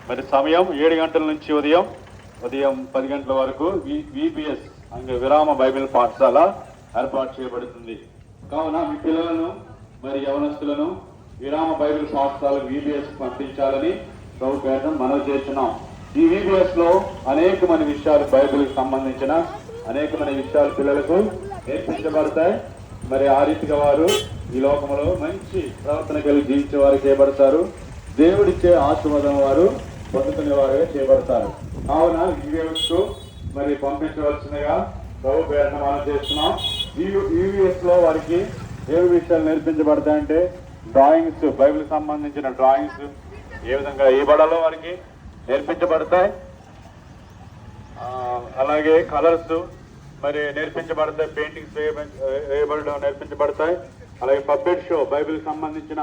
మరి సమయం 7 గంటల నుంచి ఉదయం 10 గంటల వరకు విబిఎస్ అంటే విరామ బైబిల్ పాఠశాల ఏర్పాటు చేయబడుతుంది. కావున మీ పిల్లలను మరి యవనస్తులను విరామ బైబిల్ పాఠశాల విబిఎస్ పంపించాలని ప్రభు పేరున మనవి చేస్తున్నాం. ఈ విబిఎస్ లో అనేకమైన విషయాలు బైబిల్కి సంబంధించిన అనేకమైన విషయాలు పిల్లలకు నేర్పించబడతాయి. మరి ఆ రీతిగా వారు ఈ లోకంలో మంచి ప్రవర్తన కలిగి జీవించే వారు చేయబడతారు. దేవుడిచ్చే ఆశీర్వాదం వారు పొందుకునే వారుగా చేయబడతారు. కావున విబిఎస్ మరి పంపించవలసిందిగా ప్రభు పేరున మనం చేస్తున్నాం. విబిఎస్ లో వారికి ఏ విషయాలు నేర్పించబడతాయంటే డ్రాయింగ్స్, బైబిల్ సంబంధించిన డ్రాయింగ్స్ ఏ విధంగా వేయబడాలో వారికి నేర్పించబడతాయి. అలాగే కలర్స్ మరి నేర్పించబడతాయి, పెయింటింగ్స్ వేయబడడం నేర్పించబడతాయి. అలాగే పప్పెట్ షో, బైబిల్ సంబంధించిన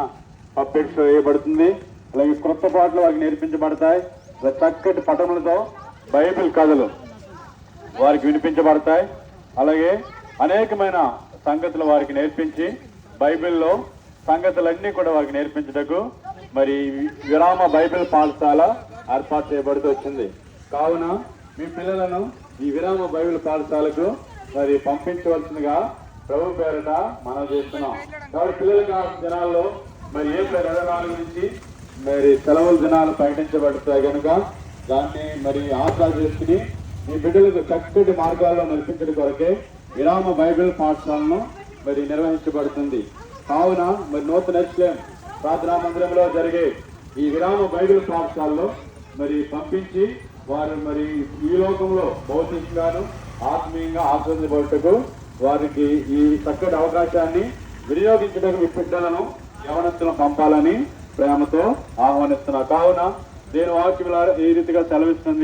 పప్పెట్ షో వేయబడుతుంది. అలాగే క్రొత్త పాటలు వారికి నేర్పించబడతాయి. చక్కటి పటములతో బైబిల్ కథలు వారికి వినిపించబడతాయి. అలాగే అనేకమైన సంగతులు వారికి నేర్పించి బైబిల్లో సంగతులన్నీ కూడా వారికి నేర్పించటకు మరి విరామ బైబిల్ పాఠశాల ఏర్పాటు చేయబడుతూ వచ్చింది. కావున మీ పిల్లలను ఈ విరామ బైబిల్ పాఠశాలకు మరి పంపించవలసిందిగా ప్రభు పేరిట మనం చేస్తున్నాం. కాబట్టి పిల్లలకి ఆ దినాల్లో మరి ఏప్రిల్ 24 నుంచి మరి సెలవుల దినాలు ప్రకటించబడతాయి కనుక దాన్ని మరి ఆసరా చేసుకుని మీ బిడ్డలకు చక్కటి మార్గాల్లో నడిపించడం కొరకే విరామ బైబిల్ పాఠశాలను మరి నిర్వహించబడుతుంది. కావున మరి నూతన ఎస్లేం ప్రార్థనా మందిరంలో జరిగే ఈ విరామ బైబిల్ పాఠశాలలో మరి పంపించి వారు మరి ఈ లోకంలో భౌతికంగాను ఆత్మీయంగా ఆస్వాదించబడుటకు వారికి ఈ చక్కటి అవకాశాన్ని వినియోగించడానికి మీ బిడ్డలను యవనస్తులను పంపాలని ప్రేమతో ఆహ్వానిస్తున్నారు. కావున దేని వాక్యం ఈ రీతిగా సెలవిస్తుంది.